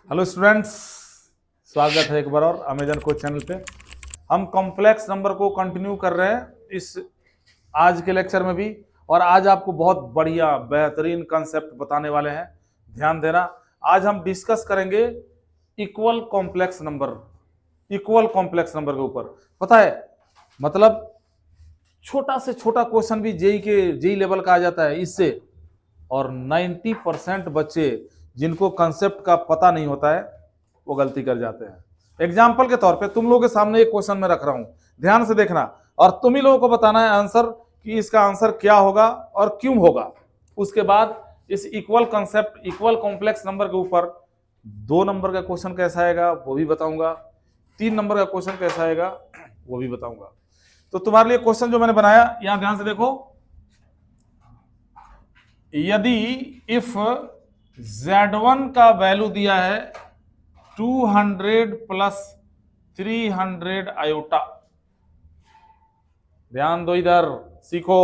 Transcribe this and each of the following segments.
Hello students, स्वागत है एक बार और अमेजन कोच चैनल पे। हम कॉम्प्लेक्स नंबर को कंटिन्यू कर रहे हैं इस आज के लेक्चर में भी, और आज आपको बहुत बढ़िया बेहतरीन कंसेप्ट बताने वाले हैं। ध्यान देना, आज हम डिस्कस करेंगे equal complex number. Equal complex number के ऊपर पता है मतलब छोटा से छोटा क्वेश्चन भी जेई लेवल का आ जाता है इससे, और 90% बच्चे जिनको कंसेप्ट का पता नहीं होता है वो गलती कर जाते हैं। एग्जाम्पल के तौर पे तुम लोगों के सामने एक क्वेश्चन मैं रख रहा हूं, ध्यान से देखना, और तुम ही लोगों को बताना है आंसर कि इसका आंसर क्या होगा और क्यों होगा। उसके बाद इस equal concept equal complex number के ऊपर 2 नंबर का क्वेश्चन कैसा आएगा वो भी बताऊंगा, 3 नंबर का क्वेश्चन कैसा आएगा वो भी बताऊंगा। तो तुम्हारे लिए क्वेश्चन जो मैंने बनाया यहां ध्यान से देखो, यदि इफ Z1 का वैल्यू दिया है 200 प्लस 300 आयोटा, ध्यान दो इधर सीखो,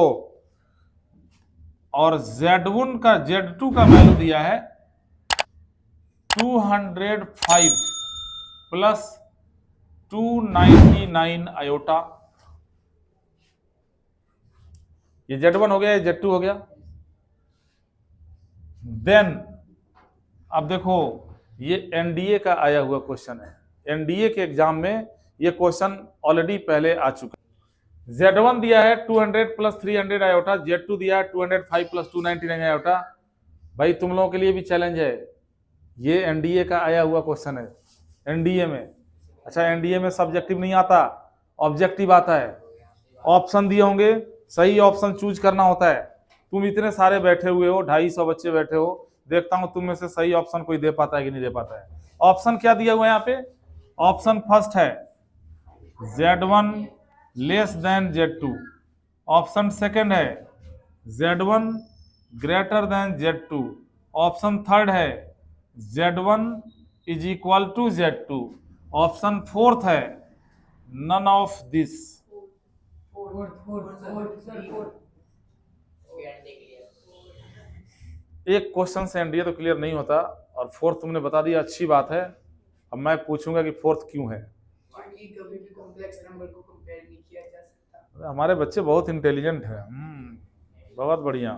और Z2 का वैल्यू दिया है 205 प्लस 299 आयोटा। ये Z1 हो गया, ये Z2 हो गया। देन अब देखो, ये एनडीए का आया हुआ क्वेश्चन है। एनडीए के एग्जाम में ये क्वेश्चन ऑलरेडी पहले आ चुका है। Z1 दिया है 200 प्लस 300 आयोटा, Z2 दिया है 205 प्लस 299 आयोटा। भाई तुम लोगों के लिए भी चैलेंज है, ये एनडीए का आया हुआ क्वेश्चन है। एनडीए में, अच्छा एनडीए में सब्जेक्टिव नहीं आता, ऑब्जेक्टिव आता है। ऑप्शन दिए होंगे, सही ऑप्शन चूज करना होता है। तुम इतने सारे बैठे हुए हो, 250 बच्चे बैठे हो, देखता हूं तुम में से सही ऑप्शन कोई दे पाता है कि नहीं दे पाता है। ऑप्शन क्या दिया हुआ है यहाँ पे? ऑप्शन फर्स्ट है Z1 less than Z2, option second है Z1 greater than Z2, option third है Z1 is equal to Z2, option fourth है नन ऑफ दिस। एक क्वेश्चन से एनडीए तो क्लियर नहीं होता, और फोर्थ तुमने बता दिया, अच्छी बात है। अब मैं पूछूंगा कि फोर्थ क्यों है। कभी भी कॉम्प्लेक्स नंबर को कंपेयर नहीं किया जा सकता। हमारे बच्चे बहुत इंटेलिजेंट हैं, बहुत बढ़िया।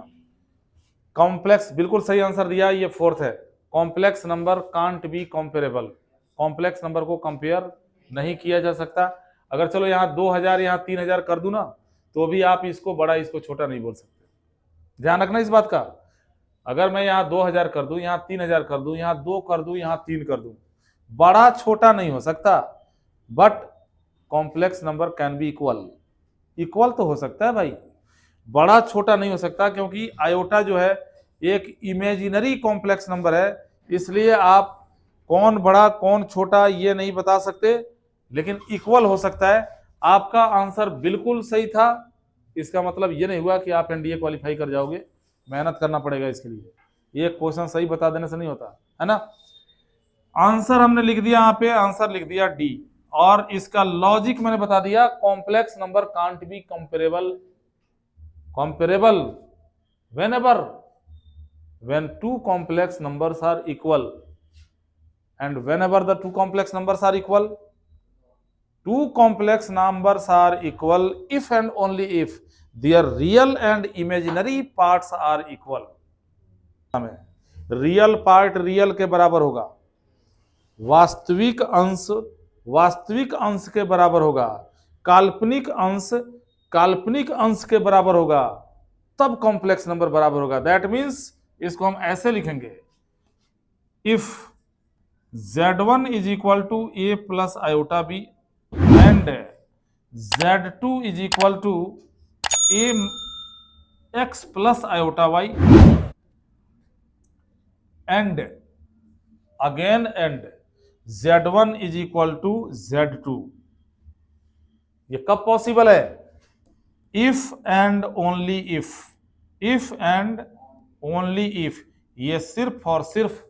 कॉम्प्लेक्स बिल्कुल सही आंसर दिया, ये फोर्थ है। Complex number can't be comparable, complex number को कंपेयर नहीं किया जा सकता। अगर चलो यहाँ 2000 यहाँ 3000 कर दूं ना, तो भी आप इसको बड़ा इसको छोटा नहीं बोल सकते। ध्यान रखना इस बात का। अगर मैं यहाँ 2000 कर दूं, यहाँ 3000 कर दूं, यहाँ 2 कर दूं, यहाँ 3 कर दूं, बड़ा छोटा नहीं हो सकता। But complex number can be equal, equal तो हो सकता है भाई, बड़ा छोटा नहीं हो सकता, क्योंकि आयोटा जो है एक इमेजिनरी कॉम्प्लेक्स नंबर है। इसलिए आप कौन बड़ा कौन छोटा ये नहीं बता सकते, लेकिन इक्वल हो सकता है। आपका आंसर बिल्कुल सही था, इसका मतलब ये नहीं हुआ कि आप एनडीए क्वालिफाई कर जाओगे। मेहनत करना पड़ेगा इसके लिए, ये क्वेश्चन सही बता देने से नहीं होता है ना। आंसर हमने लिख दिया, यहाँ पे आंसर लिख दिया डी, और इसका लॉजिक मैंने बता दिया। Complex number can't be comparable, comparable whenever when two complex numbers are equal, and whenever the two complex numbers are equal, two complex numbers are equal if and only if their real and imaginary parts are equal। Real part real के बराबर होगा, वास्तविक अंश वास्तविक अंश के बराबर होगा, काल्पनिक अंश काल्पनिक अंश के बराबर होगा, तब कॉम्प्लेक्स नंबर बराबर होगा। दैट मीन्स इसको हम ऐसे लिखेंगे, if Z1 is equal to A plus iota B and Z2 is equal to A X plus iota Y and again and Z1 is equal to Z2। ये कब possible है? If and only if, if and only if, ये सिर्फ और सिर्फ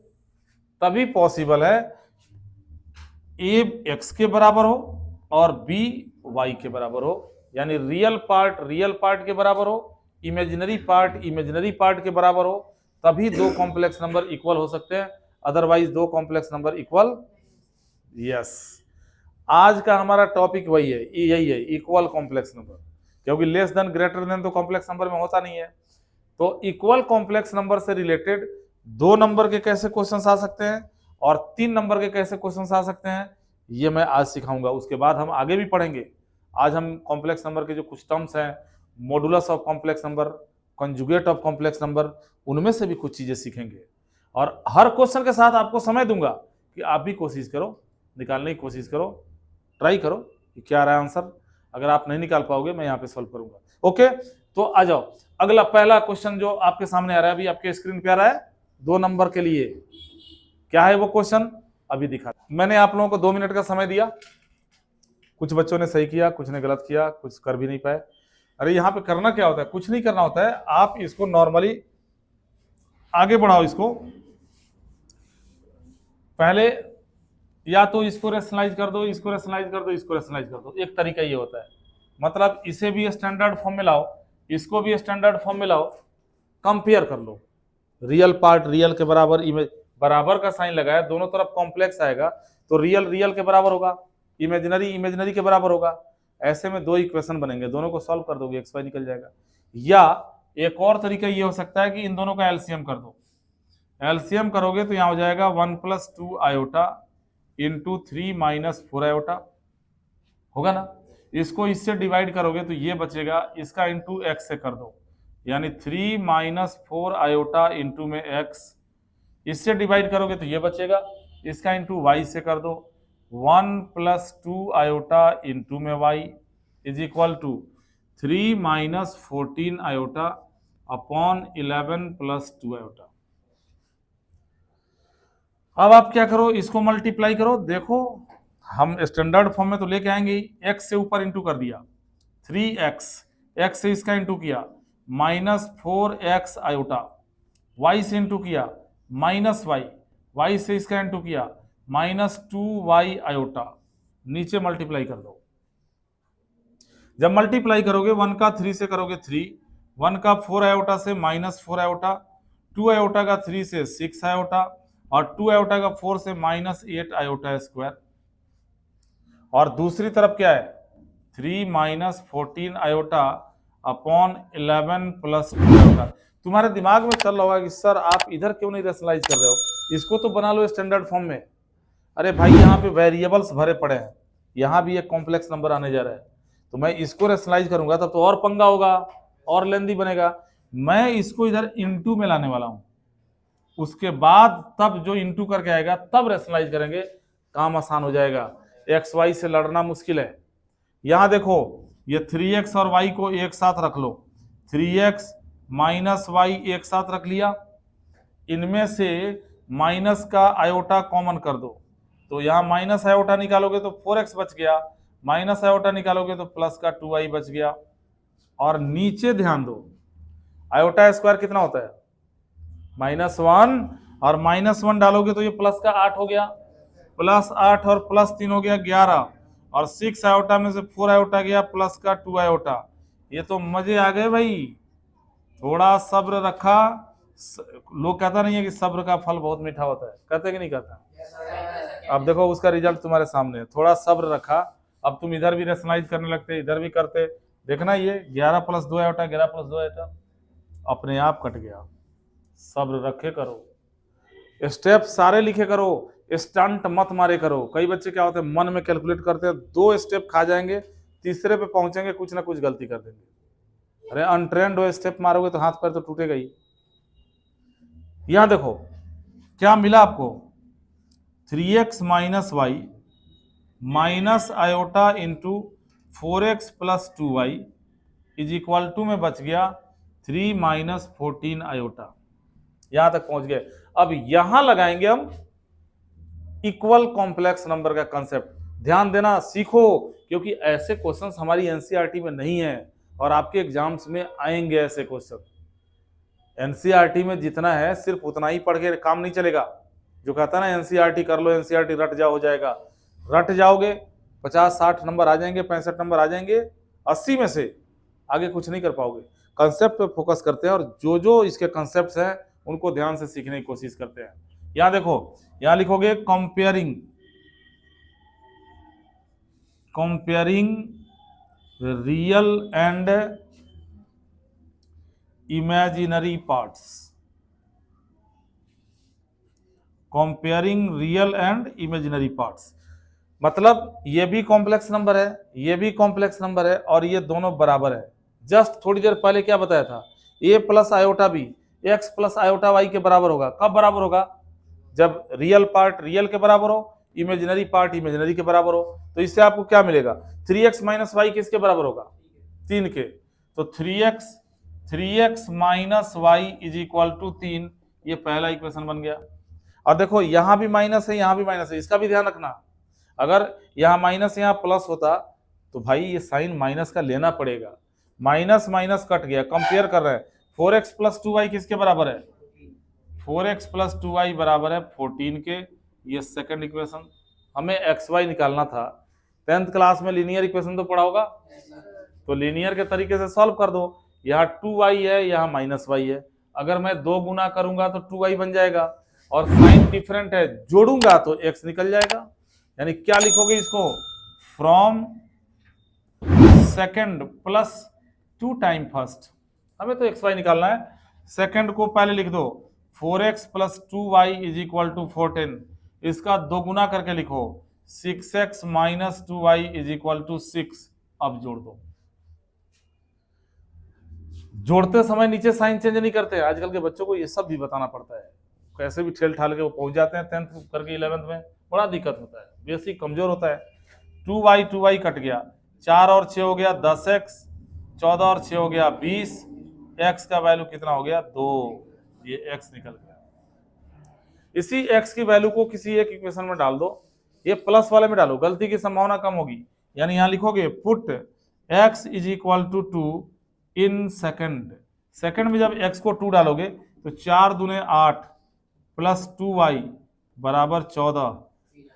तभी possible है ए x के बराबर हो और बी वाई के बराबर हो, यानी रियल पार्ट के बराबर हो, इमेजिनरी पार्ट के बराबर हो, तभी दो कॉम्प्लेक्स नंबर इक्वल हो सकते हैं। अदरवाइज दो कॉम्प्लेक्स नंबर इक्वल। यस, आज का हमारा टॉपिक वही है, यही है, इक्वल कॉम्प्लेक्स नंबर, क्योंकि लेस देन ग्रेटर देन तो कॉम्प्लेक्स नंबर में होता नहीं है। तो इक्वल कॉम्प्लेक्स नंबर से रिलेटेड 2 नंबर के कैसे क्वेश्चंस आ सकते हैं और 3 नंबर के कैसे क्वेश्चंस आ सकते हैं, ये मैं आज सिखाऊंगा। उसके बाद हम आगे भी पढ़ेंगे। आज हम कॉम्प्लेक्स नंबर के जो कुछ टर्म्स हैं, modulus of complex number, conjugate of complex number, उनमें से भी कुछ चीजें सीखेंगे। और हर क्वेश्चन के साथ आपको समय दूंगा कि आप भी कोशिश करो, निकालने की कोशिश करो, ट्राई करो कि क्या रहा है आंसर। अगर आप नहीं निकाल पाओगे मैं यहाँ पे सॉल्व करूंगा। ओके, तो आ जाओ। अगला पहला क्वेश्चन जो आपके सामने आ रहा है, अभी आपके स्क्रीन पे आ रहा है, 2 नंबर के लिए। क्या है वो क्वेश्चन, अभी दिखा। मैंने आप लोगों को 2 मिनट का समय दिया। कुछ बच्चों ने सही किया, कुछ ने गलत किया, कुछ कर भी नहीं पाए। अरे यहाँ पे करना क्या होता है, कुछ नहीं करना होता है, आप इसको नॉर्मली आगे बढ़ाओ। इसको पहले या तो इसको रेशनलाइज कर दो, इसको रेशनलाइज कर दो, इसको रेशनलाइज कर दो। एक तरीका ये होता है, मतलब इसे भी स्टैंडर्ड फॉर्म में लाओ, इसको भी स्टैंडर्ड फॉर्म में लाओ, कंपेयर कर लो। रियल पार्ट रियल के बराबर, इमेज बराबर का साइन लगाया, दोनों तरफ कॉम्प्लेक्स आएगा तो रियल रियल के बराबर होगा, इमेजिनरी इमेजिनरी के बराबर होगा। ऐसे में 2 इक्वेशन बनेंगे, दोनों को सॉल्व कर दोगे, एक्स वाई निकल जाएगा। या एक और तरीका ये हो सकता है कि इन दोनों का एलसीएम कर दो। एलसीएम करोगे तो यहाँ हो जाएगा 1 + 2 आयोटा इंटू 3 - 4 आयोटा, होगा ना। इसको इससे डिवाइड करोगे तो ये बचेगा, इसका इंटू एक्स से कर दो, यानी 3 - 4 आयोटा इंटू में एक्स। इससे डिवाइड करोगे तो ये बचेगा, इसका इंटू वाई से कर दो, 1 + 2 आयोटा इंटू में Y is equal to 3 - 14 iota upon 11 + 2 iota. अब आप क्या करो, इसको मल्टीप्लाई करो। देखो हम स्टैंडर्ड फॉर्म में तो लेके आएंगे ही, एक्स से ऊपर इंटू कर दिया, 3x, एक्स से इसका इंटू किया, -4x आयोटा, वाई से इंटू किया, -y, वाई से इसका इंटू किया, -2y आयोटा। नीचे मल्टीप्लाई कर दो। जब मल्टीप्लाई करोगे 1 का 3 से करोगे 3, 1 का 4 आयोटा से -4 आयोटा, 2 आयोटा का 3 से 6 आयोटा, और 2 आयोटा का 4 से -8 आयोटा स्क्वायर। और दूसरी तरफ क्या है, 3 - 14 आयोटा अपॉन 11 + 2 आयोटा। तुम्हारे दिमाग में चल रहा होगा कि सर आप इधर क्यों नहीं रेशनलाइज कर रहे हो, इसको तो बना लो स्टैंडर्ड फॉर्म में। अरे भाई यहाँ पे वेरिएबल्स भरे पड़े हैं, यहाँ भी एक कॉम्प्लेक्स नंबर आने जा रहा है, तो मैं इसको रेशनलाइज करूंगा तब तो और पंगा होगा, और लेंदी बनेगा। मैं इसको इधर इंटू में लाने वाला हूं, उसके बाद तब जो इंटू करके आएगा तब रेशनलाइज करेंगे, काम आसान हो जाएगा। एक्स वाई से लड़ना मुश्किल है। यहां देखो ये 3x और y को एक साथ रख लो, 3x - y एक साथ रख लिया, इनमें से माइनस का आयोटा कॉमन कर दो, तो यहाँ माइनस आयोटा निकालोगे तो 4x बच गया, माइनस आयोटा निकालोगे तो प्लस का 2y बच गया। और नीचे ध्यान दो, आयोटा स्क्वायर कितना होता है, -1, और -1 डालोगे तो ये प्लस का 8 हो गया, +8 और +3 हो गया 11, और 6 आयोटा में से 4 आयोटा गया, प्लस का 2 आयोटा। ये तो मजे आ गए भाई। थोड़ा सब्र रखा, लोग कहता नहीं है कि सब्र का फल बहुत मीठा होता है, कहते कि नहीं कहता। अब देखो उसका रिजल्ट तुम्हारे सामने है, थोड़ा सब्र रखा, अब तुम इधर भी रेशनलाइज करने लगते, इधर भी करते, देखना ये 11 + 2 आयोटा, 11 + 2 आयोटा अपने आप कट गया। सब्र रखे करो, स्टेप सारे लिखे करो, स्टंट मत मारे करो। कई बच्चे क्या होते हैं, मन में कैलकुलेट करते हैं, 2 स्टेप खा जाएंगे, तीसरे पे पहुंचेंगे कुछ ना कुछ गलती कर देंगे। अरे अनट्रेंड हो, स्टेप मारोगे तो हाथ पैर तो टूटेगा ही। यहां देखो क्या मिला आपको, 3x - y minus iota into 4x + 2y is equal to में बच गया 3 - 14 आयोटा। यहां तक पहुंच गए। अब यहां लगाएंगे हम इक्वल कॉम्प्लेक्स नंबर का कंसेप्ट। ध्यान देना सीखो, क्योंकि ऐसे क्वेश्चंस हमारी एनसीईआरटी में नहीं है और आपके एग्जाम्स में आएंगे ऐसे क्वेश्चन। एनसीईआरटी में जितना है सिर्फ उतना ही पढ़ के काम नहीं चलेगा। जो कहता है ना एनसीईआरटी कर लो, एनसीईआरटी रट जाओ, हो जाएगा, रट जाओगे 50-60 नंबर आ जाएंगे, 65 नंबर आ जाएंगे, 80 में से आगे कुछ नहीं कर पाओगे। कंसेप्ट पे फोकस करते हैं और जो जो इसके कंसेप्ट्स हैं उनको ध्यान से सीखने की कोशिश करते हैं। यहां देखो, यहां लिखोगे comparing real and imaginary parts, comparing real and imaginary parts, मतलब ये भी कॉम्प्लेक्स नंबर है, ये भी कॉम्प्लेक्स नंबर है, और ये दोनों बराबर है। जस्ट थोड़ी देर पहले क्या बताया था, a plus iota B X plus iota Y के बराबर होगा। कब बराबर होगा? जब रियल पार्ट रियल के बराबर हो, इमेजिनरी पार्ट इमेजिनरी के बराबर हो। तो इससे आपको क्या मिलेगा, 3x माइनस वाई किसके बराबर होगा? 3 के। तो 3x minus Y is equal to 3, ये पहला इक्वेशन बन गया। और देखो यहां भी माइनस है, यहां भी माइनस है, इसका भी ध्यान रखना। अगर यहां माइनस यहां प्लस होता तो भाई ये साइन माइनस का लेना पड़ेगा। माइनस माइनस कट गया, कंपेयर कर रहे हैं। 4x प्लस 2y किसके बराबर है? 4x प्लस 2y बराबर है 14 के। ये सेकंड इक्वेशन। हमें xy निकालना था। 10th क्लास में लीनियर इक्वेशन तो पढ़ा होगा, तो लीनियर के तरीके से सॉल्व कर दो। यहाँ 2y है, यहाँ माइनस y है। अगर मैं 2 गुना करूंगा तो 2y बन जाएगा, और साइन डिफरेंट है, जोड़ूंगा तो x निकल जाएगा। यानी क्या लिखोगे इसको, from second plus 2 time first. हमें तो xy निकालना है, सेकंड को पहले लिख दो, 4x plus 2y is equal to 14। इसका 2 गुना करके लिखो, 6x minus 2y is equal to 6। अब जोड़ दो। जोड़ते समय नीचे साइन चेंज नहीं करते। आजकल के बच्चों को ये सब भी बताना पड़ता है, कैसे भी ठेल ठाल के वो पहुंच जाते हैं 10th करके 11th में, बड़ा दिक्कत होता है, बेसिक कमजोर होता है। 2y कट गया, 4 और 6 हो गया 10x, 14 और 6 हो गया 20, x का वैल्यू कितना हो गया 2, ये x निकल गया। इसी x की वैल्यू को किसी एक इक्वेशन में डाल दो, ये प्लस वाले में डालो, गलती की संभावना कम होगी। यानी यहां लिखोगे put x is equal to 2 in second. Second में जब x को 2 डालोगे तो 4 दूने 8 प्लस 2y बराबर 14,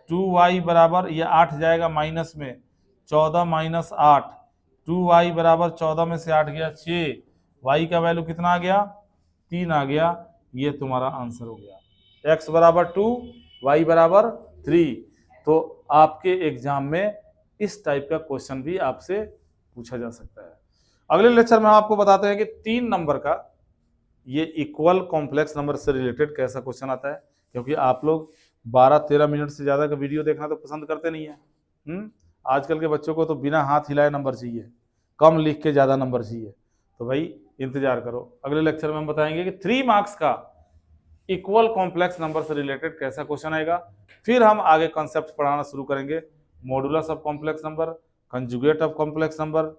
2y बराबर, ये 8 जाएगा माइनस में, 14 माइनस 8, 2y बराबर 14 में से 8 गया 6, y का वैल्यू कितना आ गया 3 आ गया। ये तुम्हारा आंसर हो गया, x बराबर 2 y बराबर 3। तो आपके एग्जाम में इस टाइप का क्वेश्चन भी आपसे पूछा जा सकता है। अगले लेक्चर में हम आपको बताते हैं कि 3 नंबर का ये इक्वल कॉम्प्लेक्स नंबर से रिलेटेड कैसा क्वेश्चन आता है, क्योंकि आप लोग 12-13 मिनट से ज्यादा का वीडियो देखना तो पसंद करते नहीं है। आजकल के बच्चों को तो बिना हाथ हिलाए नंबर चाहिए, कम लिख के ज्यादा नंबर चाहिए। तो भाई इंतजार करो, अगले लेक्चर में हम बताएंगे कि 3 मार्क्स का इक्वल कॉम्प्लेक्स नंबर से रिलेटेड कैसा क्वेश्चन आएगा। फिर हम आगे कॉन्सेप्ट पढ़ाना शुरू करेंगे, modulus of complex number, conjugate of complex number.